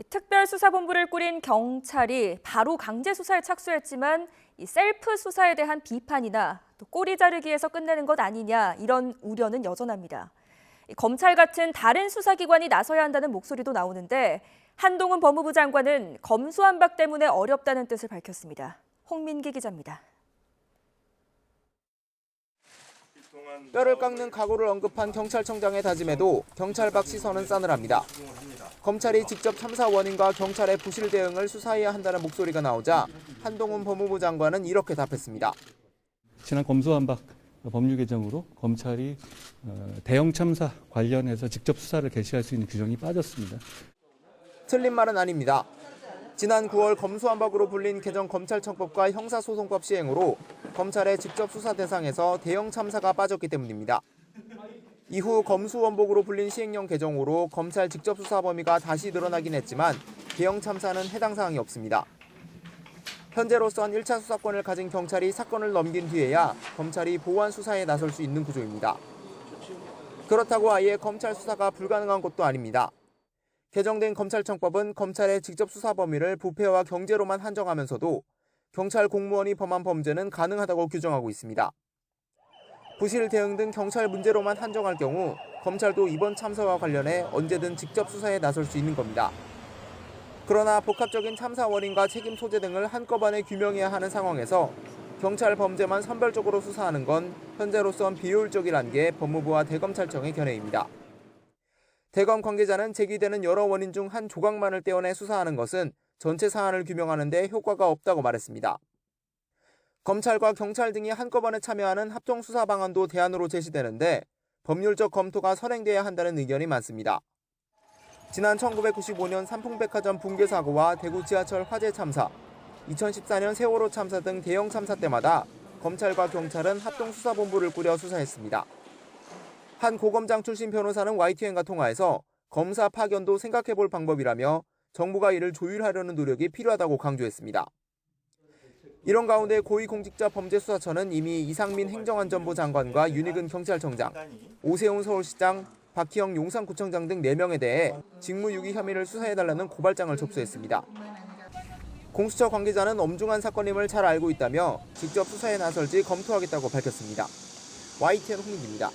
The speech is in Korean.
특별수사본부를 꾸린 경찰이 바로 강제 수사에 착수했지만 이 셀프 수사에 대한 비판이나 또 꼬리 자르기에서 끝내는 것 아니냐 이런 우려는 여전합니다. 검찰 같은 다른 수사기관이 나서야 한다는 목소리도 나오는데 한동훈 법무부 장관은 검수완박 때문에 어렵다는 뜻을 밝혔습니다. 홍민기 기자입니다. 뼈를 깎는 각오를 언급한 경찰청장의 다짐에도 경찰박 시선은 싸늘합니다. 검찰이 직접 참사 원인과 경찰의 부실 대응을 수사해야 한다는 목소리가 나오자 한동훈 법무부 장관은 이렇게 답했습니다. 지난 검수완박 법률 개정으로 검찰이 대형 참사 관련해서 직접 수사를 개시할 수 있는 규정이 빠졌습니다. 틀린 말은 아닙니다. 지난 9월 검수완박으로 불린 개정 검찰청법과 형사소송법 시행으로 검찰의 직접 수사 대상에서 대형 참사가 빠졌기 때문입니다. 이후 검수원복으로 불린 시행령 개정으로 검찰 직접 수사 범위가 다시 늘어나긴 했지만 대형 참사는 해당 사항이 없습니다. 현재로선 1차 수사권을 가진 경찰이 사건을 넘긴 뒤에야 검찰이 보완 수사에 나설 수 있는 구조입니다. 그렇다고 아예 검찰 수사가 불가능한 것도 아닙니다. 개정된 검찰청법은 검찰의 직접 수사 범위를 부패와 경제로만 한정하면서도 경찰 공무원이 범한 범죄는 가능하다고 규정하고 있습니다. 부실 대응 등 경찰 문제로만 한정할 경우 검찰도 이번 참사와 관련해 언제든 직접 수사에 나설 수 있는 겁니다. 그러나 복합적인 참사 원인과 책임 소재 등을 한꺼번에 규명해야 하는 상황에서 경찰 범죄만 선별적으로 수사하는 건 현재로선 비효율적이란 게 법무부와 대검찰청의 견해입니다. 대검 관계자는 제기되는 여러 원인 중 한 조각만을 떼어내 수사하는 것은 전체 사안을 규명하는 데 효과가 없다고 말했습니다. 검찰과 경찰 등이 한꺼번에 참여하는 합동수사 방안도 대안으로 제시되는데 법률적 검토가 선행돼야 한다는 의견이 많습니다. 지난 1995년 삼풍백화점 붕괴 사고와 대구 지하철 화재 참사, 2014년 세월호 참사 등 대형 참사 때마다 검찰과 경찰은 합동수사본부를 꾸려 수사했습니다. 한 고검장 출신 변호사는 YTN과 통화에서 검사 파견도 생각해볼 방법이라며 정부가 이를 조율하려는 노력이 필요하다고 강조했습니다. 이런 가운데 고위공직자범죄수사처는 이미 이상민 행정안전부 장관과 윤익은 경찰청장, 오세훈 서울시장, 박희영 용산구청장 등 4명에 대해 직무유기 혐의를 수사해달라는 고발장을 접수했습니다. 공수처 관계자는 엄중한 사건임을 잘 알고 있다며 직접 수사에 나설지 검토하겠다고 밝혔습니다. YTN 홍민기입니다.